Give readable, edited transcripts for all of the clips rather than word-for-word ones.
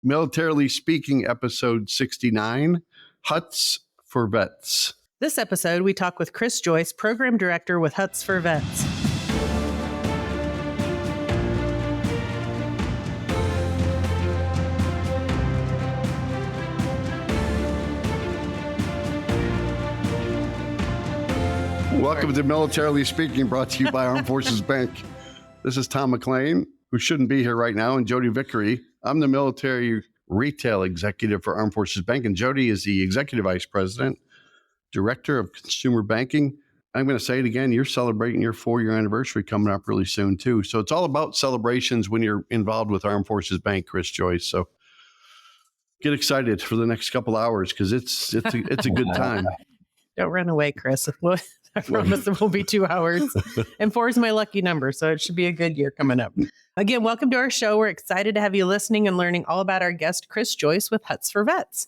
Militarily Speaking, episode 69, Huts for Vets. This episode, we talk with Chris Joyce, Program Director with Huts for Vets. Welcome to Militarily Speaking, brought to you by Armed Forces Bank. This is Tom McLean, who shouldn't be here right now, and Jodi Vickery. I'm the military retail executive for Armed Forces Bank, and Jodi is the executive vice president, director of consumer banking. I'm going to say it again, you're celebrating your 4-year anniversary coming up really soon, too. So it's all about celebrations when you're involved with Armed Forces Bank, Chris Joyce. So get excited for the next couple hours because it's a good time. Don't run away, Chris. I promise it will be 2 hours. And 4 is my lucky number, so it should be a good year coming up. Again, welcome to our show. We're excited to have you listening and learning all about our guest, Chris Joyce with Huts for Vets.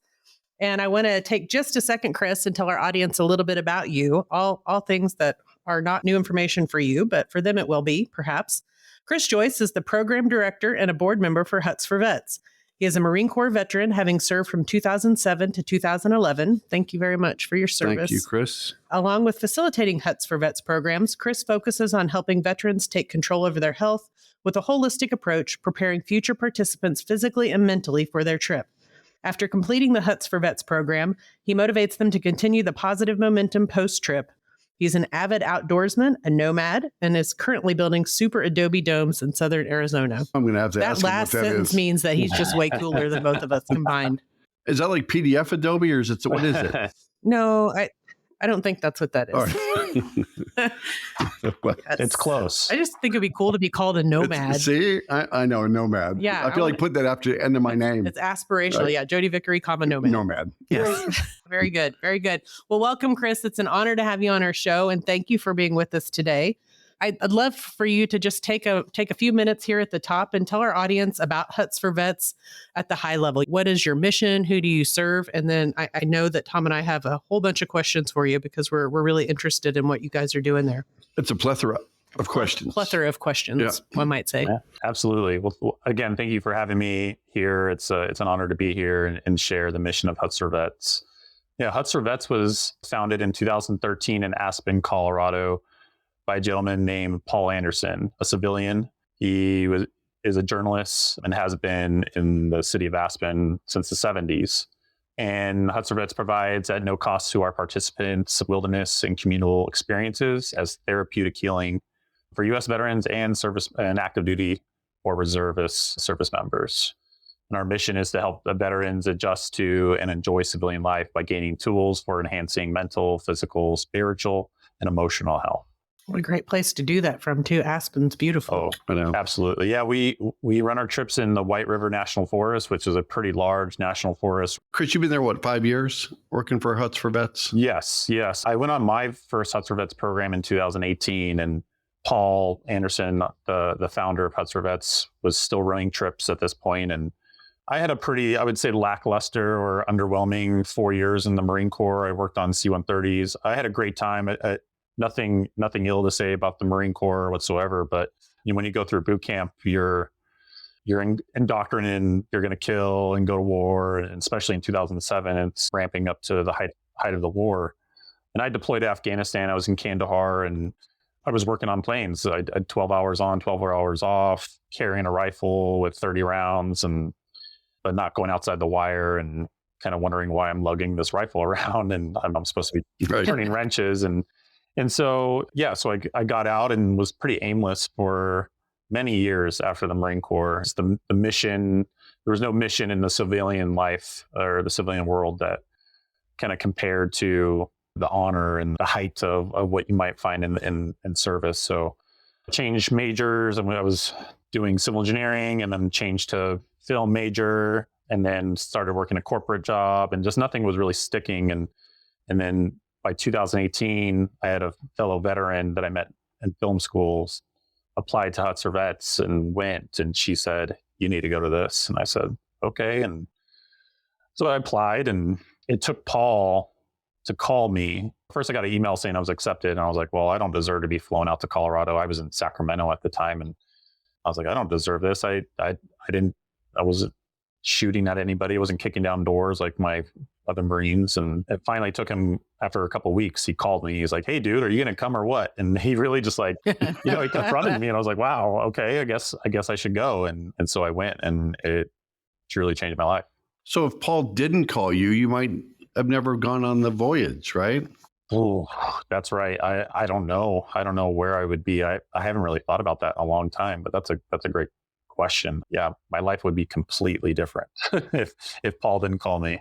And I want to take just a second, Chris, and tell our audience a little bit about you, all things that are not new information for you, but for them it will be, perhaps. Chris Joyce is the program director and a board member for Huts for Vets. He is a Marine Corps veteran, having served from 2007 to 2011. Thank you very much for your service. Thank you, Chris. Along with facilitating Huts for Vets programs, Chris focuses on helping veterans take control over their health with a holistic approach, preparing future participants physically and mentally for their trip. After completing the Huts for Vets program, he motivates them to continue the positive momentum post-trip. He's an avid outdoorsman, a nomad, and is currently building super adobe domes in southern Arizona. I'm going to have to ask him what that is. That last sentence means that he's just way cooler than both of us combined. Is that like PDF Adobe or is it, what is it? No, I don't think that's what that is. It's close. I just think it'd be cool to be called a nomad. I know, a nomad. Yeah. I feel like put that after the end of my name. It's aspirational. Right? Yeah. Jodi Vickery, nomad. Nomad. Yes. Very good. Very good. Well, welcome, Chris. It's an honor to have you on our show. And thank you for being with us today. I'd love for you to just take a few minutes here at the top and tell our audience about Huts for Vets at the high level. What is your mission? Who do you serve? And then I know that Tom and I have a whole bunch of questions for you because we're really interested in what you guys are doing there. It's a plethora of questions. Yeah. One might say. Yeah, absolutely. Well, again, thank you for having me here. It's an honor to be here and share the mission of Huts for Vets. Yeah, Huts for Vets was founded in 2013 in Aspen, Colorado, by a gentleman named Paul Anderson, a civilian. He is a journalist and has been in the city of Aspen since the 70s. And Huts for Vets provides at no cost to our participants wilderness and communal experiences as therapeutic healing for U.S. veterans and service and active duty or reservist service members. And our mission is to help the veterans adjust to and enjoy civilian life by gaining tools for enhancing mental, physical, spiritual, and emotional health. What a great place to do that from, too. Aspen's beautiful. Oh, I know. Absolutely. Yeah, we run our trips in the White River National Forest, which is a pretty large national forest. Chris, you've been there, 5 years working for Huts for Vets? Yes. I went on my first Huts for Vets program in 2018, and Paul Anderson, the founder of Huts for Vets, was still running trips at this point. And I had a pretty, I would say, lackluster or underwhelming 4 years in the Marine Corps. I worked on C-130s. I had a great time. Nothing ill to say about the Marine Corps whatsoever, but when you go through boot camp, you're indoctrinated, you're going to kill and go to war, and especially in 2007, it's ramping up to the height of the war. And I deployed to Afghanistan. I was in Kandahar, and I was working on planes. I had 12 hours on, 12 hours off, carrying a rifle with 30 rounds, but not going outside the wire, and kind of wondering why I'm lugging this rifle around, and I'm supposed to be turning wrenches And so I got out and was pretty aimless for many years after the Marine Corps. The mission, there was no mission in the civilian life or the civilian world that kind of compared to the honor and the height of what you might find in service. So I changed majors, and I was doing civil engineering, and then changed to film major, and then started working a corporate job, and just nothing was really sticking. And then by 2018, I had a fellow veteran that I met in film schools, applied to Huts for Vets and went, and she said, "You need to go to this." And I said, "Okay." And so I applied, and it took Paul to call me. First, I got an email saying I was accepted, and I was like, well, I don't deserve to be flown out to Colorado. I was in Sacramento at the time, and I was like, I don't deserve this. I wasn't shooting at anybody. I wasn't kicking down doors like my other Marines. And it finally took him, after a couple of weeks, he called me. He's like, "Hey dude, are you going to come or what?" And he really just like, he confronted me, and I was like, wow, okay, I guess I should go. And so I went, and it truly changed my life. So if Paul didn't call you, you might have never gone on the voyage, right? Oh, that's right. I don't know. I don't know where I would be. I haven't really thought about that in a long time, but that's a great question. Yeah, my life would be completely different if Paul didn't call me.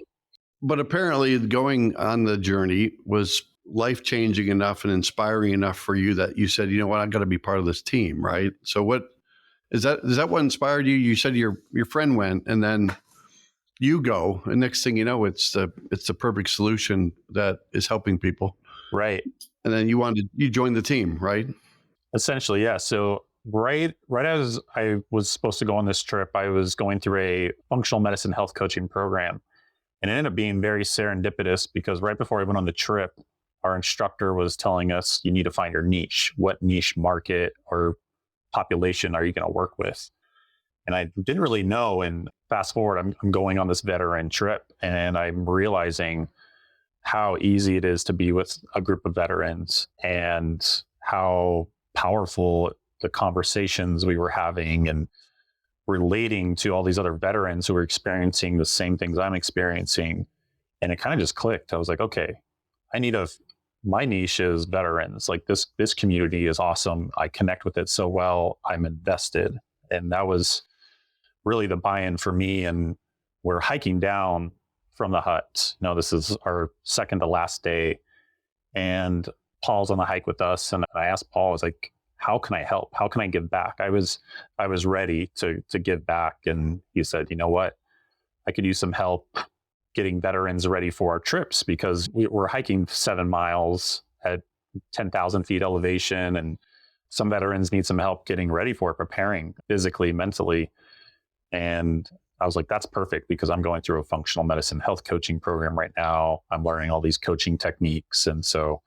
But apparently going on the journey was life-changing enough and inspiring enough for you that you said, you know what, I've got to be part of this team, right? So what is that what inspired you? You said your friend went, and then you go, and next thing you know, it's the perfect solution that is helping people. Right. And then you joined the team, right? Essentially, yeah. So right as I was supposed to go on this trip, I was going through a functional medicine health coaching program. And it ended up being very serendipitous because right before I went on the trip, our instructor was telling us, you need to find your niche. What niche market or population are you going to work with? And I didn't really know. And fast forward, I'm going on this veteran trip, and I'm realizing how easy it is to be with a group of veterans and how powerful the conversations we were having and relating to all these other veterans who were experiencing the same things I'm experiencing. And it kind of just clicked. I was like, okay, my niche is veterans. Like this community is awesome. I connect with it so well. I'm invested. And that was really the buy-in for me. And we're hiking down from the hut. This is our second to last day. And Paul's on the hike with us. And I asked Paul, I was like, how can I help? How can I give back? I was ready to give back. And he said, you know what? I could use some help getting veterans ready for our trips, because we're hiking 7 miles at 10,000 feet elevation. And some veterans need some help getting ready for it, preparing physically, mentally. And I was like, that's perfect, because I'm going through a functional medicine health coaching program right now. I'm learning all these coaching techniques. And so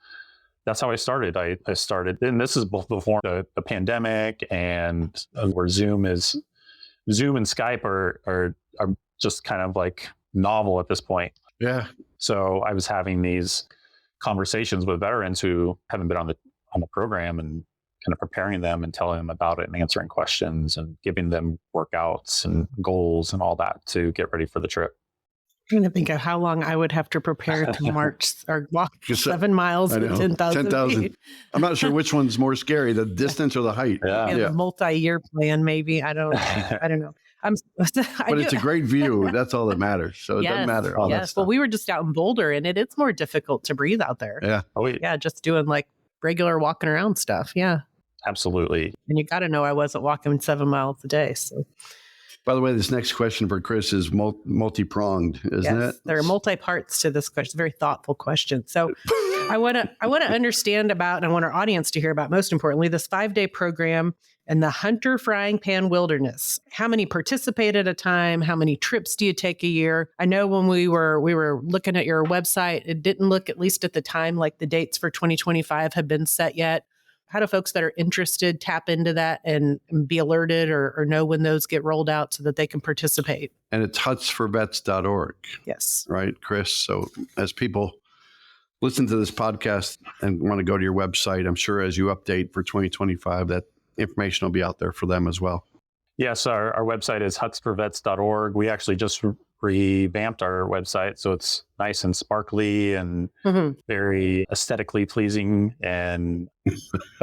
that's how I started. I started, and this is before the pandemic, and where Zoom and Skype are just kind of like novel at this point. Yeah. So I was having these conversations with veterans who haven't been on the program, and kind of preparing them and telling them about it and answering questions and giving them workouts and goals and all that to get ready for the trip. I'm trying to think of how long I would have to prepare to march or walk 7 miles at 10,000 feet. I'm not sure which one's more scary, the distance or the height. Yeah. Multi-year plan, maybe. I don't know. But it's a great view. That's all that matters. So it doesn't matter. All that stuff. Well, we were just out in Boulder, and it's more difficult to breathe out there. Yeah. Oh, yeah. Just doing like regular walking around stuff. Yeah. Absolutely. And you got to know I wasn't walking 7 miles a day. So. By the way, this next question for Chris is multi-pronged, isn't it? There are multi-parts to this question. It's a very thoughtful question. So I want to understand about, and I want our audience to hear about, most importantly, this 5-day program and the Hunter Frying Pan Wilderness. How many participate at a time? How many trips do you take a year? I know when we were looking at your website, it didn't look, at least at the time, like the dates for 2025 had been set yet. How do folks that are interested tap into that and be alerted or know when those get rolled out so that they can participate? And it's hutsforvets.org. Yes. Right, Chris? So as people listen to this podcast and want to go to your website, I'm sure as you update for 2025, that information will be out there for them as well. Yes, our website is hutsforvets.org. We actually just revamped our website, so it's nice and sparkly and very aesthetically pleasing and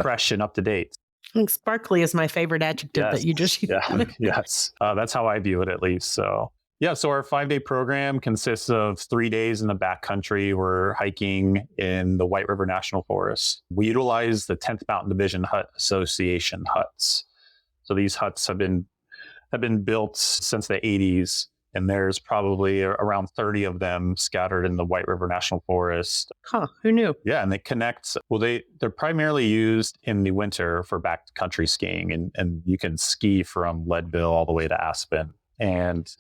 fresh and up to date. I think sparkly is my favorite adjective that you just used. Yeah, yes. That's how I view it, at least. So our 5-day program consists of 3 days in the backcountry. We're hiking in the White River National Forest. We utilize the 10th Mountain Division Hut Association huts. So these huts have been built since the 80s. And there's probably around 30 of them scattered in the White River National Forest. Huh, who knew? Yeah, and they connect. Well, they're primarily used in the winter for backcountry skiing, and you can ski from Leadville all the way to Aspen. And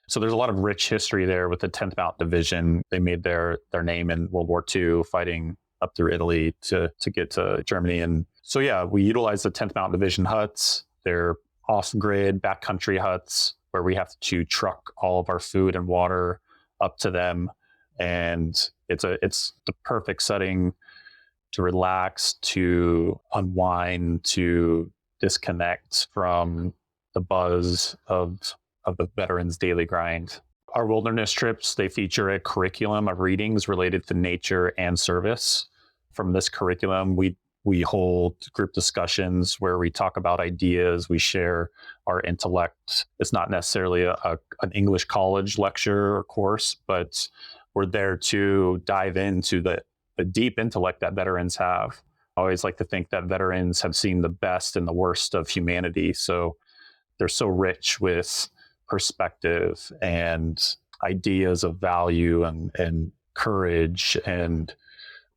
so there's a lot of rich history there with the 10th Mountain Division. They made their name in World War II, fighting up through Italy to get to Germany. And so, we utilize the 10th Mountain Division huts. They're off-grid backcountry huts, where we have to truck all of our food and water up to them. And it's the perfect setting to relax, to unwind, to disconnect from the buzz of the veterans' daily grind. Our wilderness trips, they feature a curriculum of readings related to nature and service. From this curriculum, we hold group discussions where we talk about ideas, we share our intellect. It's not necessarily an English college lecture or course, but we're there to dive into the deep intellect that veterans have. I always like to think that veterans have seen the best and the worst of humanity. So they're so rich with perspective and ideas of value and courage,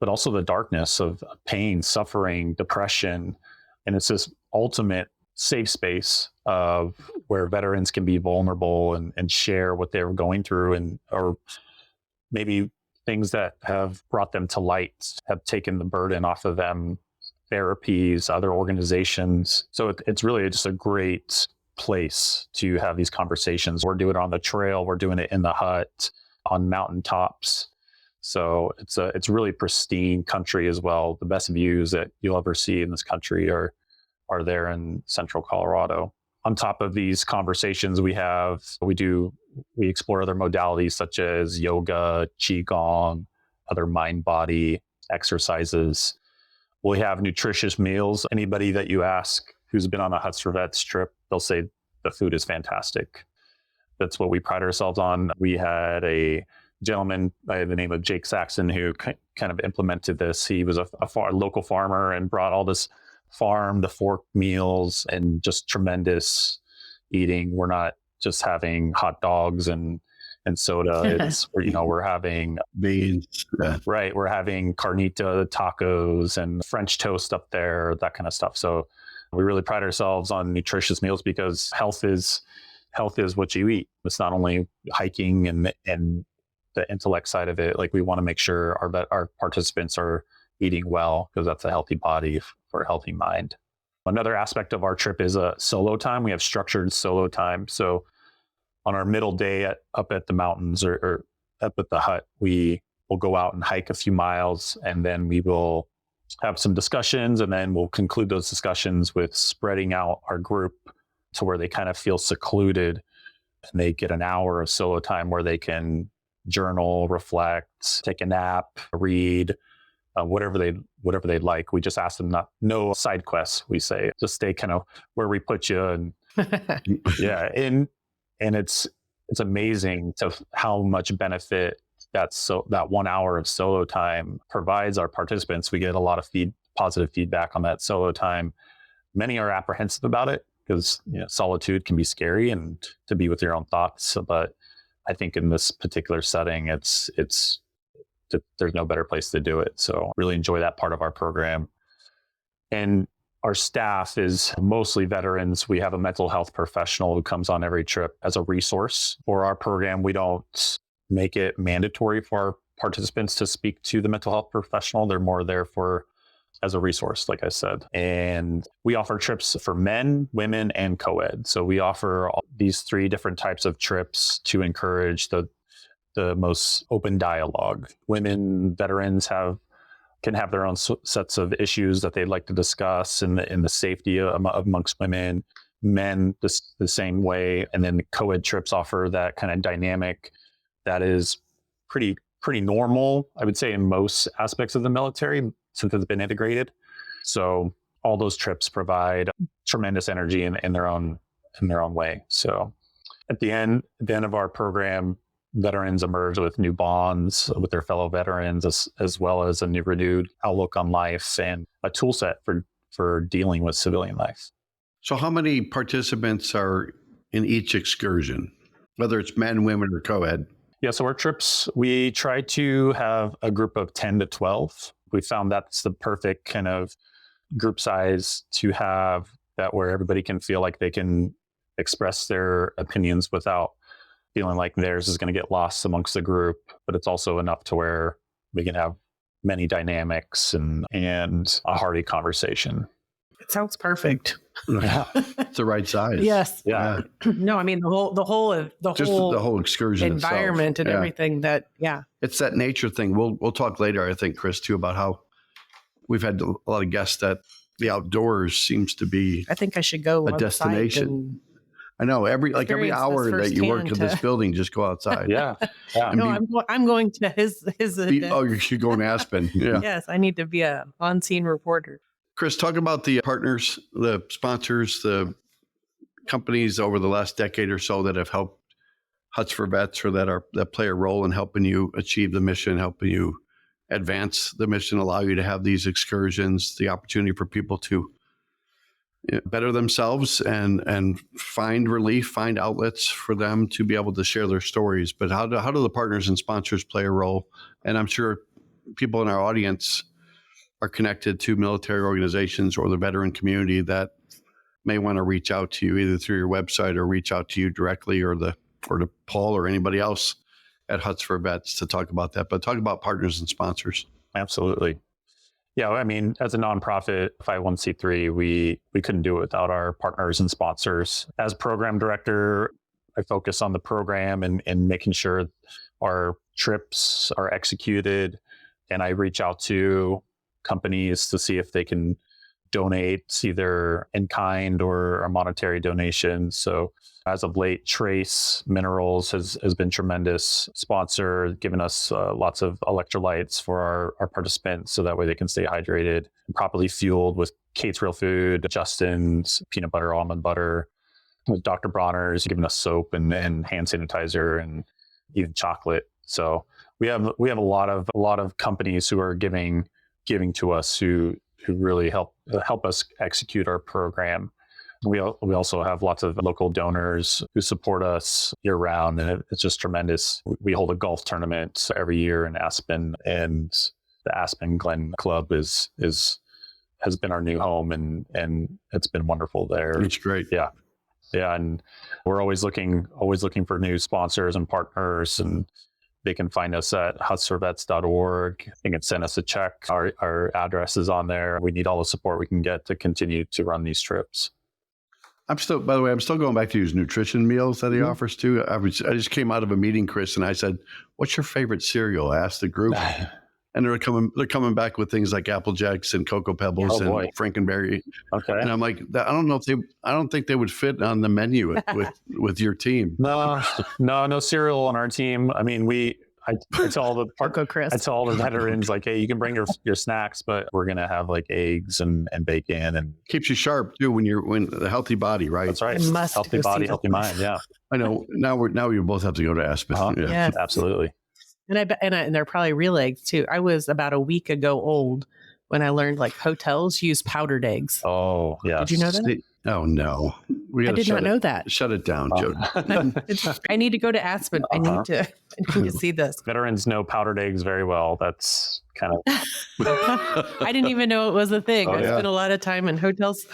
but also the darkness of pain, suffering, depression. And it's this ultimate safe space of where veterans can be vulnerable and share what they're going through, or maybe things that have brought them to light, have taken the burden off of them, therapies, other organizations. So it's really just a great place to have these conversations. We're doing it on the trail, we're doing it in the hut, on mountaintops. So it's really pristine country as well. The best views that you'll ever see in this country are there in central Colorado. On top of these conversations we explore other modalities such as yoga, qigong, other mind-body exercises. We have nutritious meals. Anybody that you ask who's been on a Huts for Vets trip, they'll say the food is fantastic. That's what we pride ourselves on. We had a gentleman by the name of Jake Saxon who kind of implemented this. He was a local farmer and brought all this farm to fork meals and just tremendous eating. We're not just having hot dogs and soda. We're having Beans. Right. We're having carnita tacos and French toast up there, that kind of stuff. So we really pride ourselves on nutritious meals because health is what you eat. It's not only hiking and the intellect side of it. Like, we want to make sure our participants are eating well, because that's a healthy body for a healthy mind. Another aspect of our trip is a solo time. We have structured solo time. So on our middle day up at the mountains or up at the hut, we will go out and hike a few miles, and then we will have some discussions, and then we'll conclude those discussions with spreading out our group to where they kind of feel secluded, and they get an hour of solo time where they can journal, reflect, take a nap, read, whatever they'd like. We just ask them no side quests. We say just stay kind of where we put you, and yeah, and it's amazing to how much benefit that 1 hour of solo time provides our participants. We get a lot of positive feedback on that solo time. Many are apprehensive about it because solitude can be scary and to be with your own thoughts. But I think in this particular setting, there's no better place to do it. So really enjoy that part of our program. And our staff is mostly veterans. We have a mental health professional who comes on every trip as a resource for our program. We don't make it mandatory for our participants to speak to the mental health professional. They're more there as a resource, like I said. And we offer trips for men, women, and co-ed. So we offer these 3 different types of trips to encourage the most open dialogue. Women veterans can have their own sets of issues that they'd like to discuss in the safety amongst women. Men the same way. And then the co-ed trips offer that kind of dynamic that is pretty normal, I would say, in most aspects of the military since it's been integrated. So all those trips provide tremendous energy in their own way. So at the end of our program, veterans emerge with new bonds with their fellow veterans, as well as a new renewed outlook on life and a tool set for dealing with civilian life. So how many participants are in each excursion, whether it's men, women, or co-ed? Yeah, so our trips, we try to have a group of 10 to 12. We found that's the perfect kind of group size to have, that where everybody can feel like they can express their opinions without feeling like theirs is going to get lost amongst the group. But it's also enough to where we can have many dynamics and a hearty conversation. It sounds perfect. It's the right size. Yes. Yeah. No, I mean the whole excursion environment itself. and everything that, yeah. It's that nature thing. We'll talk later, I think, Chris, too, about how we've had a lot of guests that the outdoors seems to be I think I should go a on destination. site and I know every experience hour this that you work in firsthand this building, just go outside. Yeah. Yeah. No, I'm going to his You should go in Aspen. Yeah. Yes, I need to be a on-scene reporter. Chris, talk about the partners, the sponsors, the companies over the last decade or so that have helped Huts for Vets or that play a role in helping you achieve the mission, helping you advance the mission, allow you to have these excursions, the opportunity for people to better themselves and find relief, find outlets for them to be able to share their stories. But how do the partners and sponsors play a role? And I'm sure people in our audience are connected to military organizations or the veteran community that may want to reach out to you either through your website or reach out to you directly or to Paul or anybody else at Huts for Vets to talk about that. But talk about partners and sponsors. Absolutely. Yeah, I mean, as a nonprofit 501c3, we couldn't do it without our partners and sponsors. As program director, I focus on the program and making sure our trips are executed. And I reach out to companies to see if they can donate either in kind or a monetary donation. So as of late, Trace Minerals has been tremendous sponsor, giving us lots of electrolytes for our participants so that way they can stay hydrated and properly fueled with Kate's Real Food, Justin's peanut butter, almond butter, with Dr. Bronner's giving us soap and hand sanitizer and even chocolate. So we have a lot of companies who are giving to us who really help us execute our program. We also have lots of local donors who support us year round, and it's just tremendous. We hold a golf tournament every year in Aspen, and the Aspen Glen Club has been our new home, and it's been wonderful there. It's great. Yeah, and we're always looking for new sponsors and partners, and they can find us at hutsforvets.org. They can send us a check. Our address is on there. We need all the support we can get to continue to run these trips. I'm still going back to these nutrition meals that he offers too. I just came out of a meeting, Chris, and I said, "What's your favorite cereal?" I asked the group, and they're coming back with things like Apple Jacks and Cocoa Pebbles and Frankenberry. Okay, and I'm like, I don't think they would fit on the menu with your team. No cereal on our team. I mean, I tell all the veterans, like, hey, you can bring your snacks, but we're gonna have like eggs and bacon, and keeps you sharp too when the healthy body, right? That's right. Healthy body, healthy mind. Yeah. I know. Now we both have to go to Aspen. Yeah. Yes. Absolutely. And they're probably real eggs too. I was about a week ago old when I learned like hotels use powdered eggs. Oh, yeah. Did you know that? Oh no, I did not know that. Shut it down, Jodi. I need to go to Aspen. I need to see this. Veterans know powdered eggs very well. That's kind of. I didn't even know it was a thing. I spent a lot of time in hotels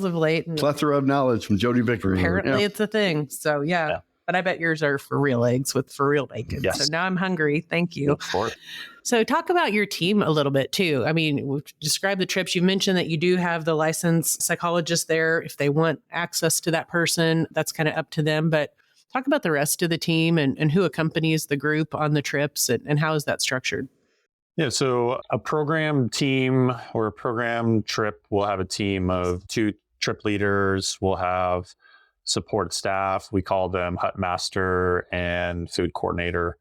of late. And plethora of knowledge from Jodi Vickery. Apparently, it's a thing. So yeah. But I bet yours are for real eggs with for real bacon. Yes. So now I'm hungry. Thank you. For it. So talk about your team a little bit too. I mean, we've described the trips. You mentioned that you do have the licensed psychologist there. If they want access to that person, that's kind of up to them. But talk about the rest of the team and who accompanies the group on the trips and how is that structured? Yeah, so a program team or a program trip will have a team of 2 trip leaders. We'll have support staff. We call them hut master and food coordinator,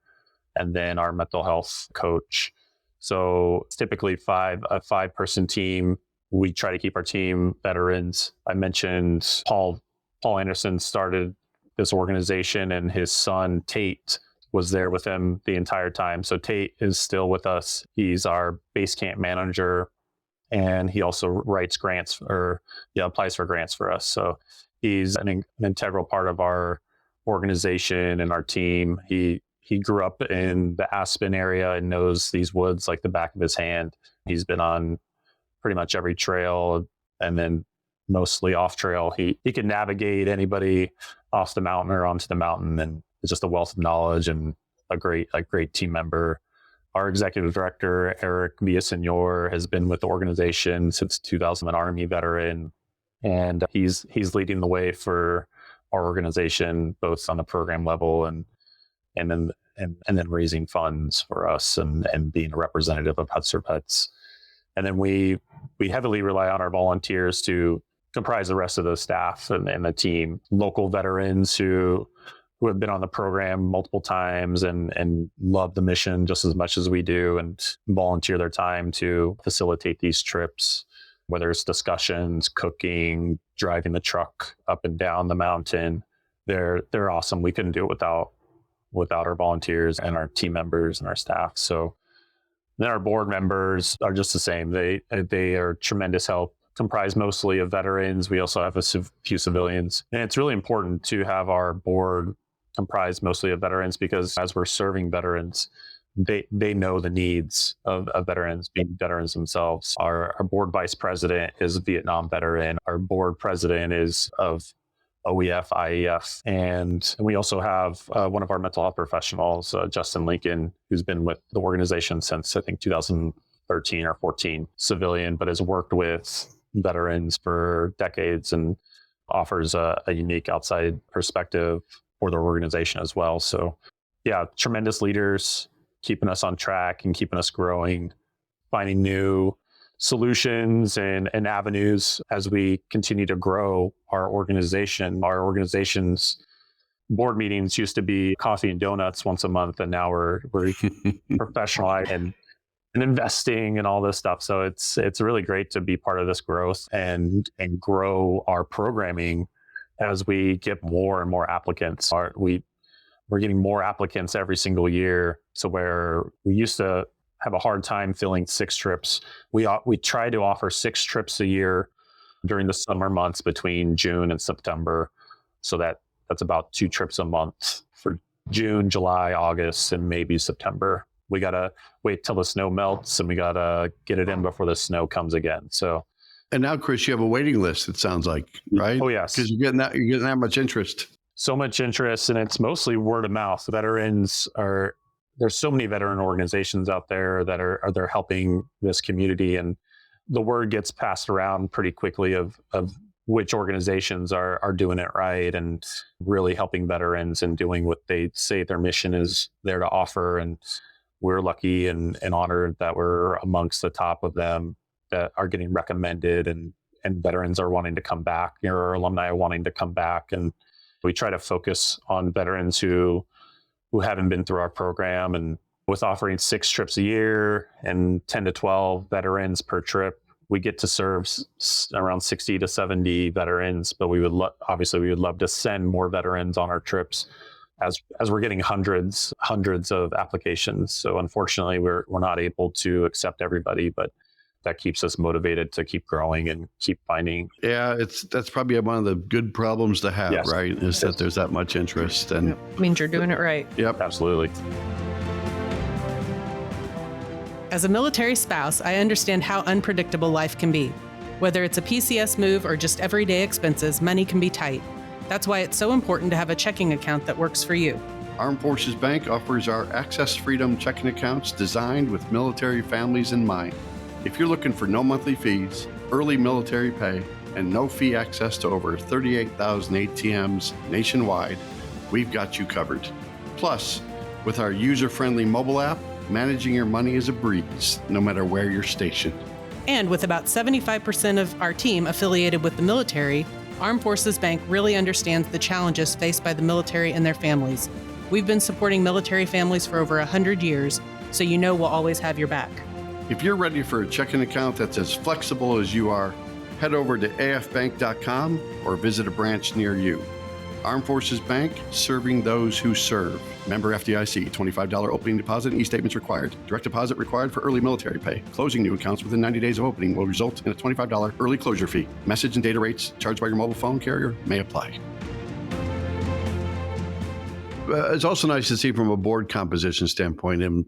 and then our mental health coach. So it's typically a 5-person team. We try to keep our team veterans. I mentioned Paul Anderson started this organization, and his son Tate was there with him the entire time. So Tate is still with us. He's our base camp manager, and he also writes grants applies for grants for us. So he's an integral part of our organization and our team. He grew up in the Aspen area and knows these woods like the back of his hand. He's been on pretty much every trail, and then mostly off trail. He can navigate anybody off the mountain or onto the mountain, and it's just a wealth of knowledge and a great team member. Our executive director, Eric Villasenor, has been with the organization since 2000, an Army veteran. and he's leading the way for our organization, both on the program level and then raising funds for us and being a representative of Huts for Pets. And then we heavily rely on our volunteers to comprise the rest of the staff and the team, local veterans who have been on the program multiple times and love the mission just as much as we do and volunteer their time to facilitate these trips, whether it's discussions, cooking, driving the truck up and down the mountain. They're awesome. We couldn't do it without our volunteers and our team members and our staff. So then our board members are just the same. They are tremendous help, comprised mostly of veterans. We also have a few civilians. And it's really important to have our board comprised mostly of veterans, because as we're serving veterans, they know the needs of veterans, being veterans themselves. Our board vice president is a Vietnam veteran. Our board president is of OEF, IEF. And we also have one of our mental health professionals, Justin Lincoln, who's been with the organization since, I think, 2013 or 14, civilian, but has worked with veterans for decades and offers a unique outside perspective for their organization as well. So yeah, tremendous leaders keeping us on track and keeping us growing, finding new solutions and avenues as we continue to grow our organization. Our organization's board meetings used to be coffee and donuts once a month, and now we're professionalized and investing and all this stuff. So it's really great to be part of this growth and grow our programming as we get more and more applicants. We're getting more applicants every single year. So where we used to have a hard time filling 6 trips, we try to offer 6 trips a year during the summer months between June and September. So that's about 2 trips a month for June, July, August, and maybe September. We got to wait till the snow melts, and we got to get it in before the snow comes again. So, and now, Chris, you have a waiting list, it sounds like, right? Oh, yes. Because you're getting that much interest. So much interest, and it's mostly word of mouth. There's so many veteran organizations out there that are helping this community, and the word gets passed around pretty quickly of which organizations are doing it right and really helping veterans and doing what they say their mission is there to offer. And we're lucky and honored that we're amongst the top of them that are getting recommended, and veterans are wanting to come back, or alumni are wanting to come back. And we try to focus on veterans who haven't been through our program, and with offering 6 trips a year and 10 to 12 veterans per trip, we get to serve around 60 to 70 veterans. But we would love to send more veterans on our trips as we're getting hundreds of applications. So unfortunately, we're not able to accept everybody, but that keeps us motivated to keep growing and keep finding. Yeah, that's probably one of the good problems to have, yes. Right? Is that there's that much interest, and Yep. Means you're doing it right. Yep, Absolutely. As a military spouse, I understand how unpredictable life can be. Whether it's a PCS move or just everyday expenses, money can be tight. That's why it's so important to have a checking account that works for you. Armed Forces Bank offers our Access Freedom checking accounts designed with military families in mind. If you're looking for no monthly fees, early military pay, and no fee access to over 38,000 ATMs nationwide, we've got you covered. Plus, with our user-friendly mobile app, managing your money is a breeze, no matter where you're stationed. And with about 75% of our team affiliated with the military, Armed Forces Bank really understands the challenges faced by the military and their families. We've been supporting military families for over 100 years, so you know we'll always have your back. If you're ready for a checking account that's as flexible as you are, head over to afbank.com or visit a branch near you. Armed Forces Bank, serving those who serve. Member FDIC, $25 opening deposit and e-statements required. Direct deposit required for early military pay. Closing new accounts within 90 days of opening will result in a $25 early closure fee. Message and data rates charged by your mobile phone carrier may apply. It's also nice to see from a board composition standpoint and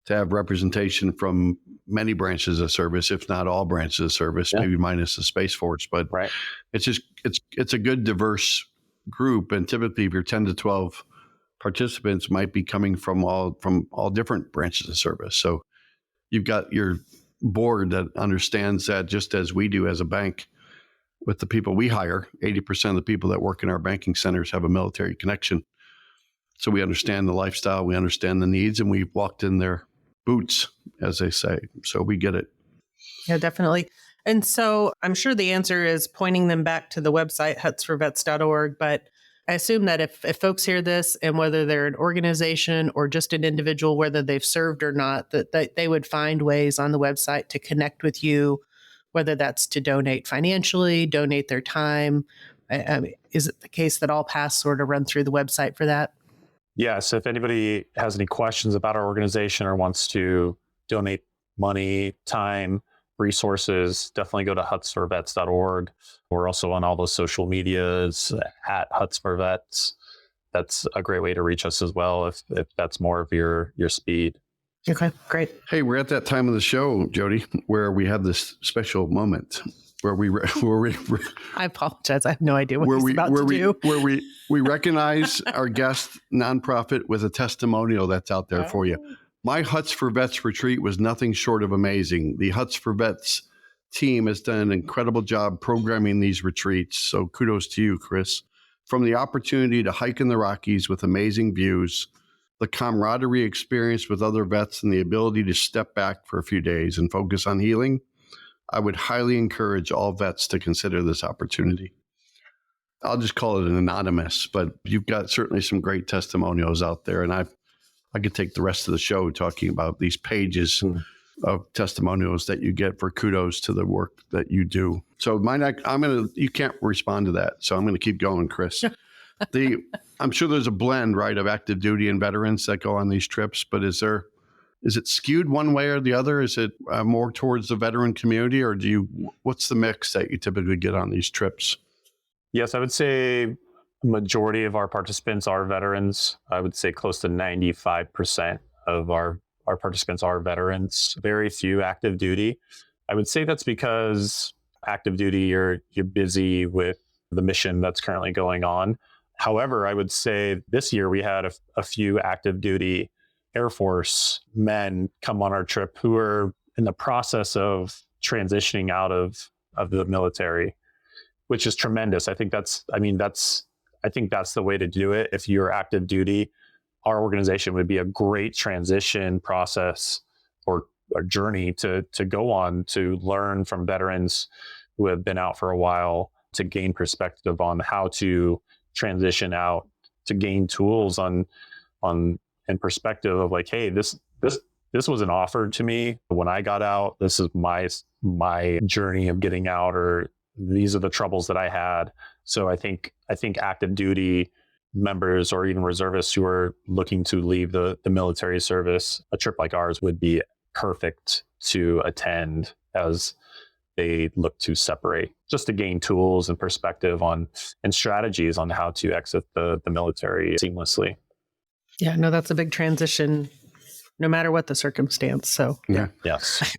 to have representation from many branches of service, if not all branches of service, maybe minus the Space Force. But right. It's a good diverse group, and typically, if you're 10 to 12 participants, might be coming from all different branches of service. So you've got your board that understands that, just as we do as a bank. with the people we hire. 80% of the people that work in our banking centers have a military connection. So we understand the lifestyle, we understand the needs, and we've walked in their boots, as they say. So we get it. Yeah, definitely. And so I'm sure the answer is pointing them back to the website, hutsforvets.org. But I assume that if folks hear this, and whether they're an organization or just an individual, whether they've served or not, that they would find ways on the website to connect with you, whether that's to donate financially, donate their time. I mean, is it the case that all paths sort of run through the website for that? Yes, if anybody has any questions about our organization or wants to donate money, time, resources, definitely go to hutsforvets.org. We're also on all those social medias at hutsforvets. That's a great way to reach us as well if that's more of your speed. Okay, great. Hey, we're at that time of the show, Jodi, where we have this special moment where I apologize. I have no idea what he's about to do. Where we recognize our guest nonprofit with a testimonial that's out there for you. My Huts for Vets retreat was nothing short of amazing. The Huts for Vets team has done an incredible job programming these retreats. So kudos to you, Chris. From the opportunity to hike in the Rockies with amazing views, the camaraderie experience with other vets, and the ability to step back for a few days and focus on healing, I would highly encourage all vets to consider this opportunity. I'll just call it an anonymous, but you've got certainly some great testimonials out there. And I could take the rest of the show talking about these pages of testimonials that you get for kudos to the work that you do. So you can't respond to that. So I'm going to keep going, Chris. I'm sure there's a blend, right, of active duty and veterans that go on these trips, but is it skewed one way or the other? Is it more towards the veteran community, or what's the mix that you typically get on these trips? Yes, I would say majority of our participants are veterans. I would say close to 95% of our participants are veterans. Very few active duty. I would say that's because active duty, you're busy with the mission that's currently going on. However, I would say this year we had a few active duty Air Force men come on our trip who are in the process of transitioning out of the military, which is tremendous. I think that's the way to do it. If you're active duty, our organization would be a great transition process or a journey to go on to learn from veterans who have been out for a while, to gain perspective on how to transition out, to gain tools on and perspective of like, hey, this wasn't offered to me when I got out. This is my journey of getting out, or these are the troubles that I had. So I think active duty members or even reservists who are looking to leave the military service, a trip like ours would be perfect to attend as they look to separate, just to gain tools and perspective on and strategies on how to exit the military seamlessly. Yeah, no, that's a big transition, no matter what the circumstance. So yeah. Yes.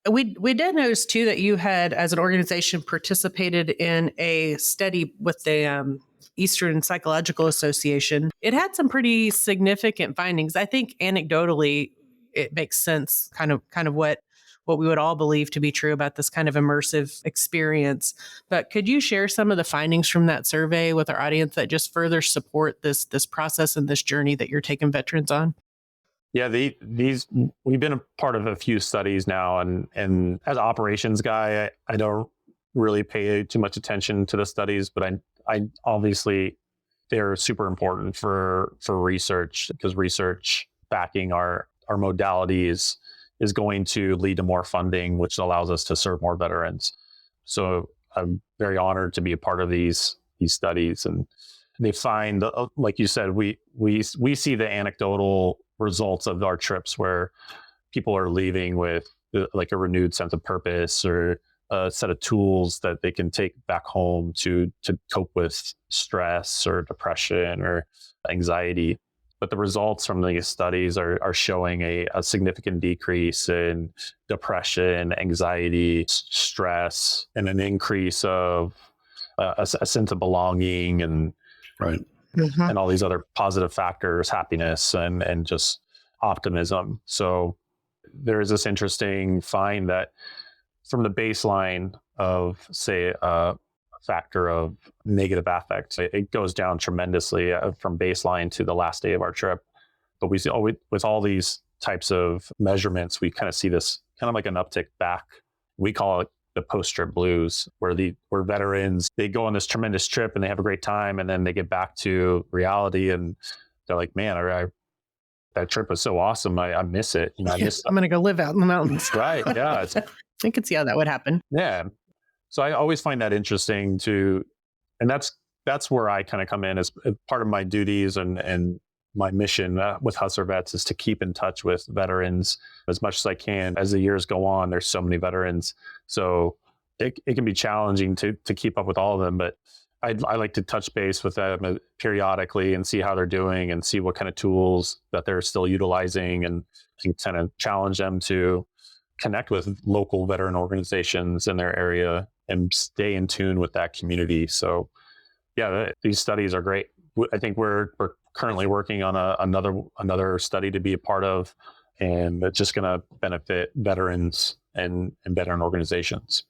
We did notice too that you had, as an organization, participated in a study with the Eastern Psychological Association. It had some pretty significant findings. I think anecdotally, it makes sense, kind of what we would all believe to be true about this kind of immersive experience. But could you share some of the findings from that survey with our audience that just further support this process and this journey that you're taking veterans on? Yeah, we've been a part of a few studies now, and as an operations guy, I don't really pay too much attention to the studies, but I obviously they're super important for research, because research backing our modalities is going to lead to more funding, which allows us to serve more veterans. So I'm very honored to be a part of these studies, and they find, like you said, we see the anecdotal results of our trips where people are leaving with like a renewed sense of purpose, or a set of tools that they can take back home to cope with stress or depression or anxiety. But the results from these studies are showing a significant decrease in depression, anxiety, stress, and an increase of a sense of belonging and right. Mm-hmm. and all these other positive factors, happiness and just optimism. So there is this interesting find that from the baseline of, say, factor of negative affect. It goes down tremendously from baseline to the last day of our trip. But we see with all these types of measurements, we kind of see this kind of like an uptick back. We call it the post-trip blues, where veterans, they go on this tremendous trip and they have a great time, and then they get back to reality and they're like, man, that trip was so awesome. I miss it. I miss I'm going to go live out in the mountains. Right. Yeah. I could see how that would happen. Yeah. So I always find that interesting and that's where I kind of come in as part of my duties and my mission with Hustler Vets is to keep in touch with veterans as much as I can. As the years go on, there's so many veterans. So it can be challenging to keep up with all of them, but I like to touch base with them periodically and see how they're doing and see what kind of tools that they're still utilizing and kind of challenge them to connect with local veteran organizations in their area and stay in tune with that community. So yeah, these studies are great. I think we're currently working on another study to be a part of, and it's just going to benefit veterans and veteran organizations.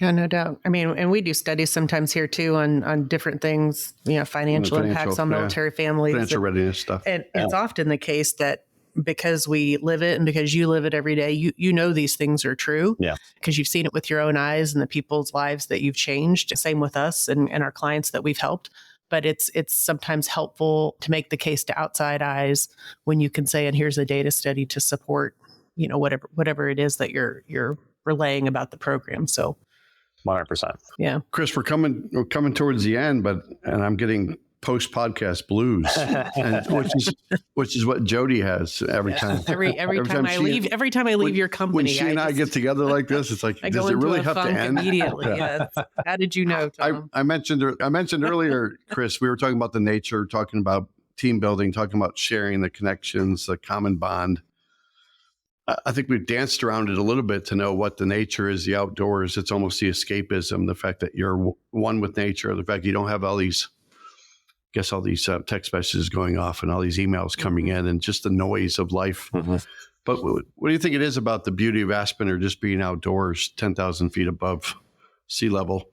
Yeah, no doubt. I mean, and we do studies sometimes here too on different things, financial impacts on military families. Financial readiness stuff. And it's often the case that because we live it and because you live it every day, you know these things are true. Yeah. Because you've seen it with your own eyes and the people's lives that you've changed. Same with us and our clients that we've helped. But it's sometimes helpful to make the case to outside eyes when you can say, and here's a data study to support, whatever it is that you're relaying about the program. So 100%. Yeah. Chris, we're coming towards the end, and I'm getting post-podcast blues, which is what Jodi has every time. Every time I leave your company, when she and I get together like this, it's like, does it really have to end immediately? Yeah. How did you know, Tom? I mentioned earlier, Chris, we were talking about the nature, talking about team building, talking about sharing the connections, the common bond. I think we've danced around it a little bit to know what the nature is, the outdoors. It's almost the escapism, the fact that you're one with nature, the fact you don't have all these text messages going off and all these emails coming in and just the noise of life. Mm-hmm. But what do you think it is about the beauty of Aspen or just being outdoors 10,000 feet above sea level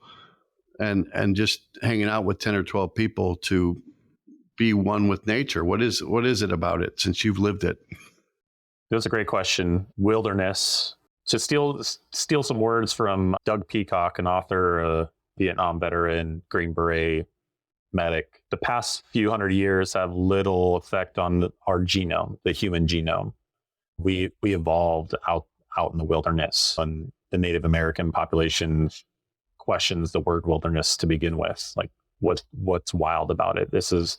and just hanging out with 10 or 12 people to be one with nature? What is it about it since you've lived it? That's a great question. Wilderness. To steal some words from Doug Peacock, an author, a Vietnam veteran, Green Beret medic. The past few hundred years have little effect on our genome, the human genome. We evolved out in the wilderness, and the Native American population questions the word wilderness to begin with. Like, what's wild about it? This is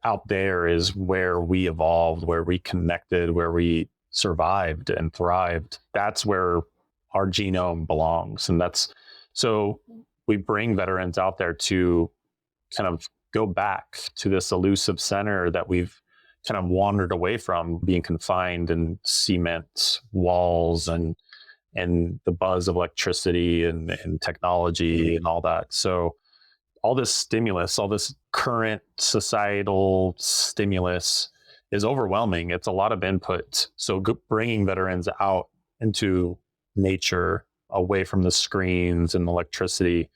out there is where we evolved, where we connected, where we survived and thrived. That's where our genome belongs. And so we bring veterans out there to kind of go back to this elusive center that we've kind of wandered away from, being confined in cement walls and the buzz of electricity and technology and all that. So all this stimulus, all this current societal stimulus is overwhelming. It's a lot of input. So bringing veterans out into nature, away from the screens and electricity,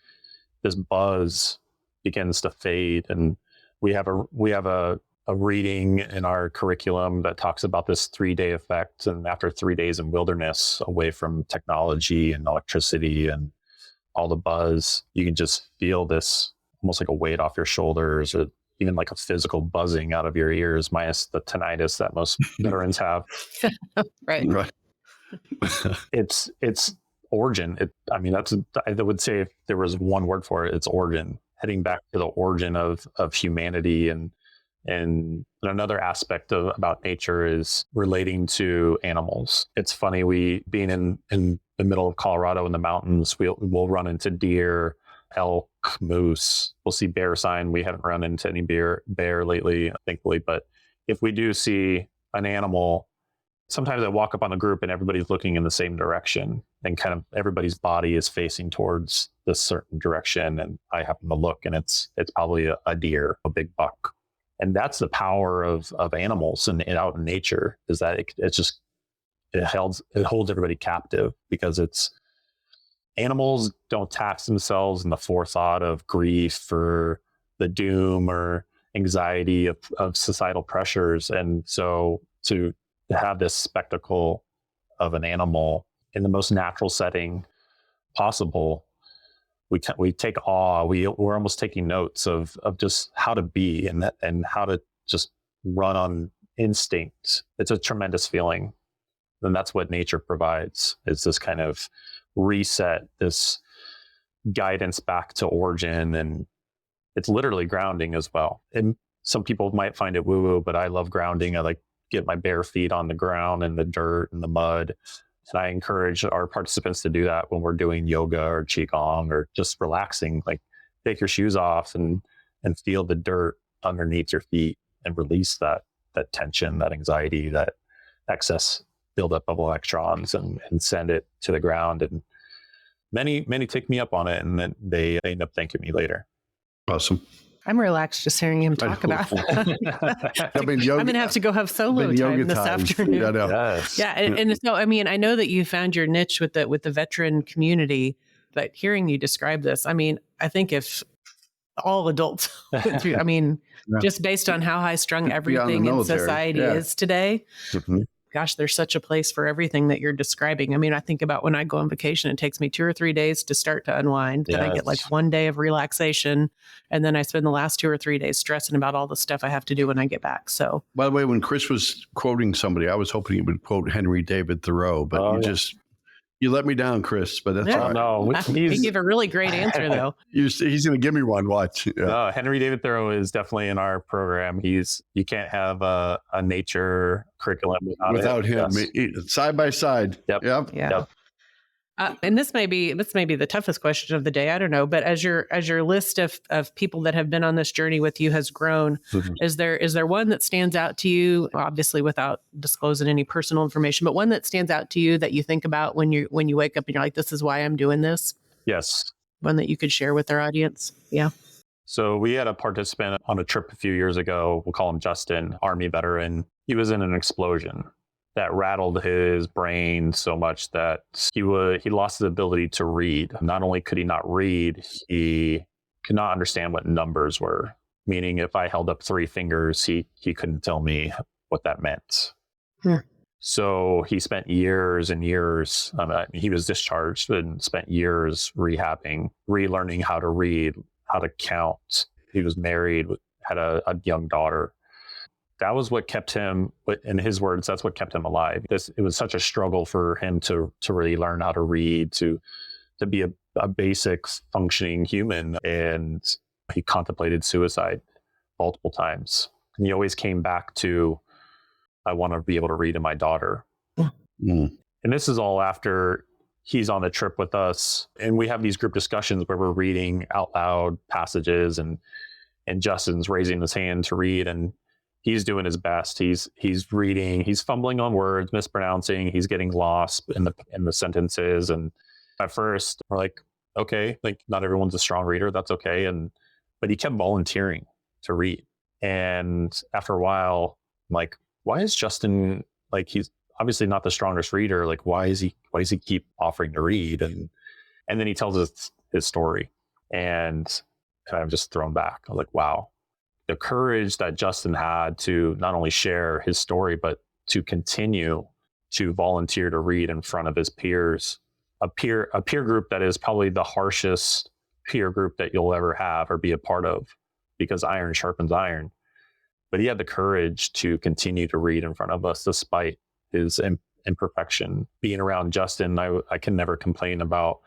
this buzz begins to fade. And we have a reading in our curriculum that talks about this 3-day effect. And after 3 days in wilderness, away from technology and electricity and all the buzz, you can just feel this almost like a weight off your shoulders, or even like a physical buzzing out of your ears, minus the tinnitus that most veterans have. Right. It's origin. I would say if there was one word for it, it's origin. Heading back to the origin of humanity, and another aspect about nature is relating to animals. It's funny, we being in the middle of Colorado in the mountains, we'll run into deer, elk, moose. We'll see bear sign. We haven't run into any bear lately, thankfully. But if we do see an animal, sometimes I walk up on the group and everybody's looking in the same direction, and kind of everybody's body is facing towards this certain direction. And I happen to look, and it's probably a deer, a big buck. And that's the power of animals and out in nature, is that it holds everybody captive, because animals don't tax themselves in the forethought of grief or the doom or anxiety of societal pressures. And so to have this spectacle of an animal in the most natural setting possible, we take awe. We're almost taking notes of just how to be and how to just run on instinct. It's a tremendous feeling. And that's what nature provides, is this kind of reset, this guidance back to origin. And it's literally grounding as well. And some people might find it woo-woo, but I love grounding. I like get my bare feet on the ground and the dirt and the mud. And I encourage our participants to do that when we're doing yoga or qigong or just relaxing. Like, take your shoes off and feel the dirt underneath your feet and release that tension, that anxiety, that excess buildup of electrons, and send it to the ground. And many take me up on it, and then they end up thanking me later. Awesome. I'm relaxed just hearing him talk about that. I'm going to have to go have solo time this afternoon. Yes. Yeah. And so, I mean, I know that you found your niche with the veteran community, but hearing you describe this, I mean, I think if all adults went through, I mean, just based on how high strung everything in society is today, gosh, there's such a place for everything that you're describing. I mean, I think about when I go on vacation, it takes me 2 or 3 days to start to unwind. Then I get like 1 day of relaxation. And then I spend the last 2 or 3 days stressing about all the stuff I have to do when I get back. So, by the way, when Chris was quoting somebody, I was hoping he would quote Henry David Thoreau, but you let me down, Chris, but that's all right. No, he gave a really great answer, though. He's going to give me one. Watch. No, Henry David Thoreau is definitely in our program. You can't have a nature curriculum without him. Yes. Side by side. Yep. And this may be the toughest question of the day. I don't know, but as your list of people that have been on this journey with you has grown, is there one that stands out to you? Obviously, without disclosing any personal information, but one that stands out to you that you think about when you wake up and you're like, "This is why I'm doing this." Yes. One that you could share with our audience. Yeah. So we had a participant on a trip a few years ago. We'll call him Justin, Army veteran. He was in an explosion that rattled his brain so much that he lost his ability to read. Not only could he not read, he could not understand what numbers were. Meaning, if I held up 3 fingers, he couldn't tell me what that meant. So he spent years and years. He was discharged and spent years rehabbing, relearning how to read, how to count. He was married, had a young daughter. That was what kept him, in his words, that's what kept him alive. It was such a struggle for him to really learn how to read, to be a basic functioning human. And he contemplated suicide multiple times. And he always came back to, I want to be able to read to my daughter. And this is all after he's on the trip with us. And we have these group discussions where we're reading out loud passages, and Justin's raising his hand to read, and he's doing his best. He's reading, he's fumbling on words, mispronouncing, he's getting lost in the sentences. And at first we're like, okay, like not everyone's a strong reader. That's okay. But he kept volunteering to read. And after a while, I'm like, why is Justin, like, he's obviously not the strongest reader. Like, why does he keep offering to read? And then he tells us his story, and I'm just thrown back. I was like, wow. The courage that Justin had to not only share his story, but to continue to volunteer to read in front of his peers, a peer group that is probably the harshest peer group that you'll ever have or be a part of, because iron sharpens iron. But he had the courage to continue to read in front of us despite his imperfection. Being around Justin, I can never complain about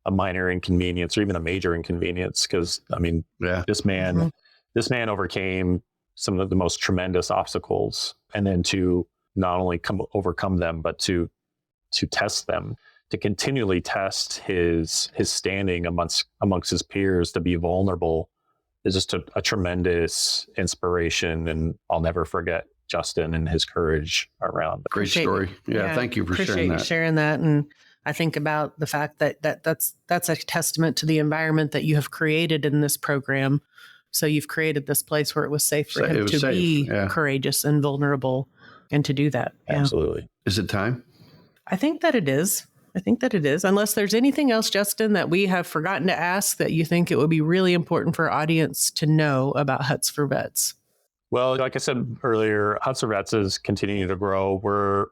a minor inconvenience or even a major inconvenience, because I mean, this man. This man overcame some of the most tremendous obstacles, and then to not only overcome them, but to test them, to continually test his standing amongst his peers, to be vulnerable, is just a tremendous inspiration. And I'll never forget Justin and his courage around. Great story. Yeah, thank you for sharing that. Appreciate you sharing that. And I think about the fact that's a testament to the environment that you have created in this program. So you've created this place where it was safe for him to be courageous and vulnerable and to do that. Absolutely. Is it time? I think that it is. I think that it is. Unless there's anything else, Justin, that we have forgotten to ask that you think it would be really important for our audience to know about Huts for Vets. Well, like I said earlier, Huts for Vets is continuing to grow. We're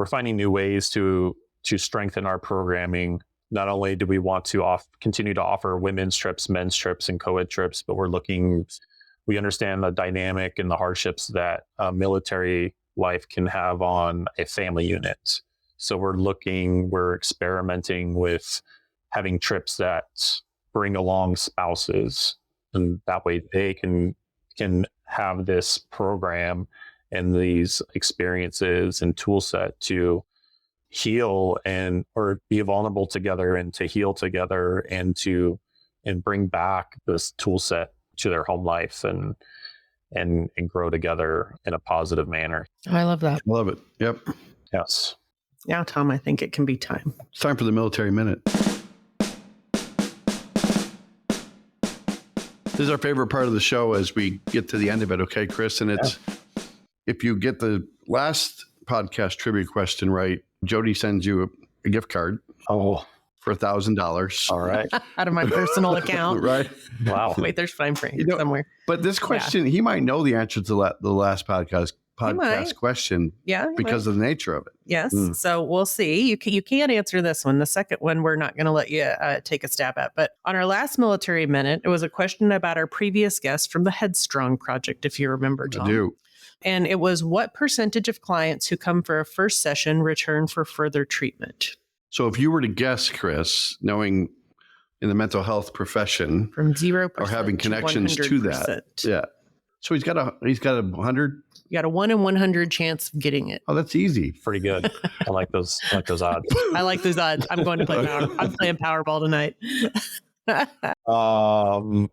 finding new ways to strengthen our programming. Not only do we want to continue to offer women's trips, men's trips, and co-ed trips, but we understand the dynamic and the hardships that military life can have on a family unit. So we're experimenting with having trips that bring along spouses, and that way they can have this program and these experiences and tool set to heal or be vulnerable together and to heal together and bring back this tool set to their home life and grow together in a positive manner. I love that. Love it. Yep. Yes. Now, Tom, I think it can be time. It's time for the Military Minute. This is our favorite part of the show as we get to the end of it. Okay, Chris? And it's, if you get the last podcast trivia question right, Jodi sends you a gift card. Oh, for $1,000. All right. Out of my personal account. Right. Wow. Wait, there's fine print somewhere. But this question, he might know the answer to the last podcast question. Yeah. Because of the nature of it. Yes. So we'll see. You can't answer this one. The second one, we're not going to let you take a stab at. But on our last Military Minute, it was a question about our previous guest from the Headstrong Project, if you remember, Tom. I do. And it was, what percentage of clients who come for a first session return for further treatment? So if you were to guess, Chris, knowing in the mental health profession, from 0% or having connections to that, yeah. So he's got a 100. You got a 1 in 100 chance of getting it. Oh, that's easy. Pretty good. I like those odds. I like those odds. I'm going to play I'm playing Powerball tonight. I'm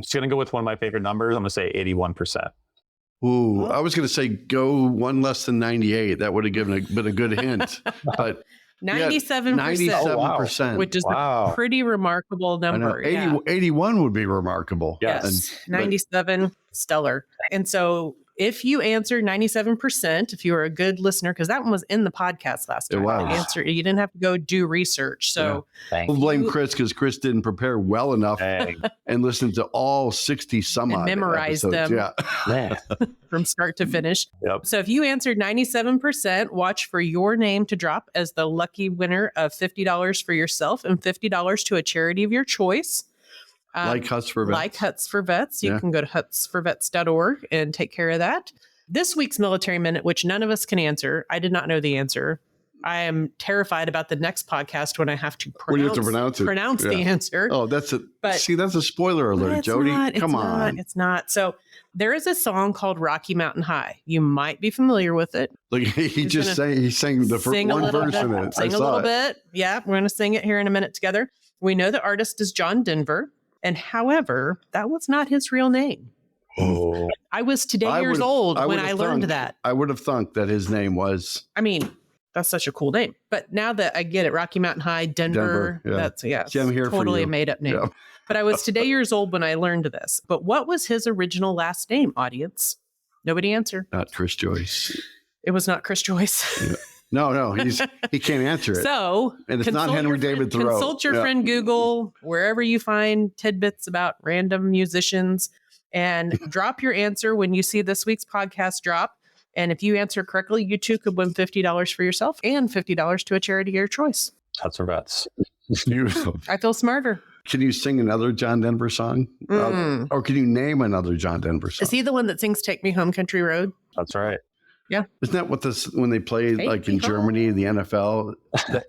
just gonna go with one of my favorite numbers. I'm gonna say 81%. Ooh, I was going to say go one less than 98. That would have been a good hint. But 97%. 97%. Which is a pretty remarkable number. 81 would be remarkable. Yes. 97, stellar. And so if you answer 97%, if you were a good listener, because that one was in the podcast last time. It was. You didn't have to go do research. So we'll blame Chris because Chris didn't prepare well enough and listen to all 60 some odd memorize episodes. them from start to finish. Yep. So if you answered 97%, watch for your name to drop as the lucky winner of $50 for yourself and $50 to a charity of your choice. Like Huts for Vets. Like Huts for Vets. You can go to hutsforvets.org and take care of that. This week's Military Minute, which none of us can answer. I did not know the answer. I am terrified about the next podcast when I have to pronounce the answer. Oh, that's it. See, that's a spoiler alert, Jodi. Come on. It's not. So there is a song called Rocky Mountain High. You might be familiar with it. Look, he sang the first one verse in it. Sing a little bit. Yeah, we're going to sing it here in a minute together. We know the artist is John Denver. And however, that was not his real name. Oh. I was years old when I learned that. I would have thought that his name was. I mean, that's such a cool name. But now that I get it, Rocky Mountain High, Denver. That's I'm here totally for you. A made up name. Yeah. But I was years old when I learned this. But what was his original last name, audience? Nobody answered. Not Chris Joyce. It was not Chris Joyce. Yeah. No, he can't answer it. So, and it's not Henry David Thoreau. Consult your friend Google, wherever you find tidbits about random musicians, and drop your answer when you see this week's podcast drop. And if you answer correctly, you too could win $50 for yourself and $50 to a charity of your choice. Huts for Vets. Beautiful. I feel smarter. Can you sing another John Denver song? Or can you name another John Denver song? Is he the one that sings Take Me Home Country Road? That's right. Yeah. Isn't that what when they play in Germany, the NFL?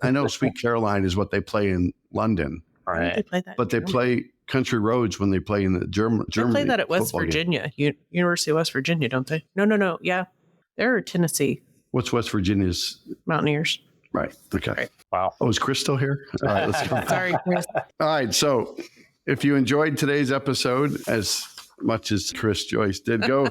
I know Sweet Caroline is what they play in London. All right. They play that but they play Country Roads when they play in the Germany. They play that at West Virginia, University of West Virginia, don't they? No. Yeah. They're Tennessee. What's West Virginia's? Mountaineers. Right. Okay. Right. Wow. Oh, is Chris still here? All right. Let's go. Sorry, Chris. All right. So if you enjoyed today's episode as much as Chris Joyce did, go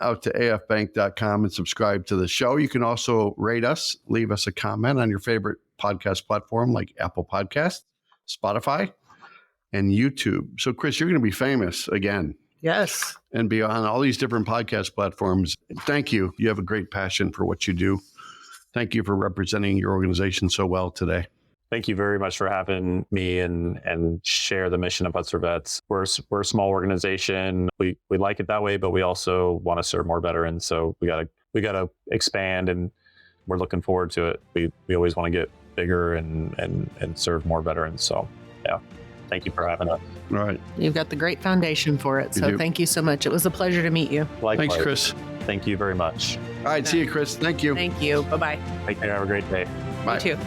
out to afbank.com and subscribe to the show. You can also rate us, leave us a comment on your favorite podcast platform like Apple Podcasts, Spotify, and YouTube. So, Chris, you're going to be famous again. Yes. And be on all these different podcast platforms. Thank you. You have a great passion for what you do. Thank you for representing your organization so well today. Thank you very much for having me and share the mission of Butzer Vets. We're a small organization. We like it that way, but we also want to serve more veterans. So we gotta expand, and we're looking forward to it. We always want to get bigger and serve more veterans. So yeah, thank you for having us. All right. You've got the great foundation for it. You So do. thank you so much. It was a pleasure to meet you. Likewise. Thanks, Chris. Thank you very much. All right. See you, Chris. Thank you. Thank you. Bye-bye. Take care. Have a great day. Bye. You too.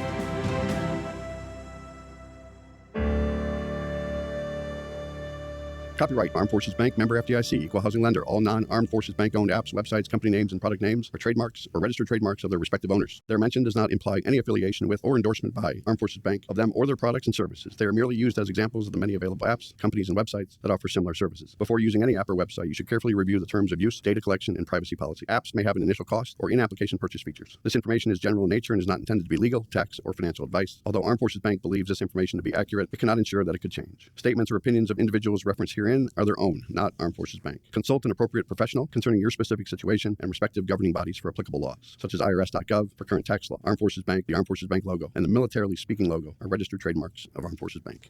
Copyright Armed Forces Bank, member FDIC, equal housing lender. All non-Armed Forces Bank owned apps, websites, company names, and product names are trademarks or registered trademarks of their respective owners. Their mention does not imply any affiliation with or endorsement by Armed Forces Bank of them or their products and services. They are merely used as examples of the many available apps, companies, and websites that offer similar services. Before using any app or website, you should carefully review the terms of use, data collection, and privacy policy. Apps may have an initial cost or in-application purchase features. This information is general in nature and is not intended to be legal, tax, or financial advice. Although Armed Forces Bank believes this information to be accurate, it cannot ensure that it could change. Statements or opinions of individuals referenced herein are their own, not Armed Forces Bank. Consult an appropriate professional concerning your specific situation and respective governing bodies for applicable laws, such as IRS.gov for current tax law. Armed Forces Bank, the Armed Forces Bank logo, and the Militarily Speaking logo are registered trademarks of Armed Forces Bank.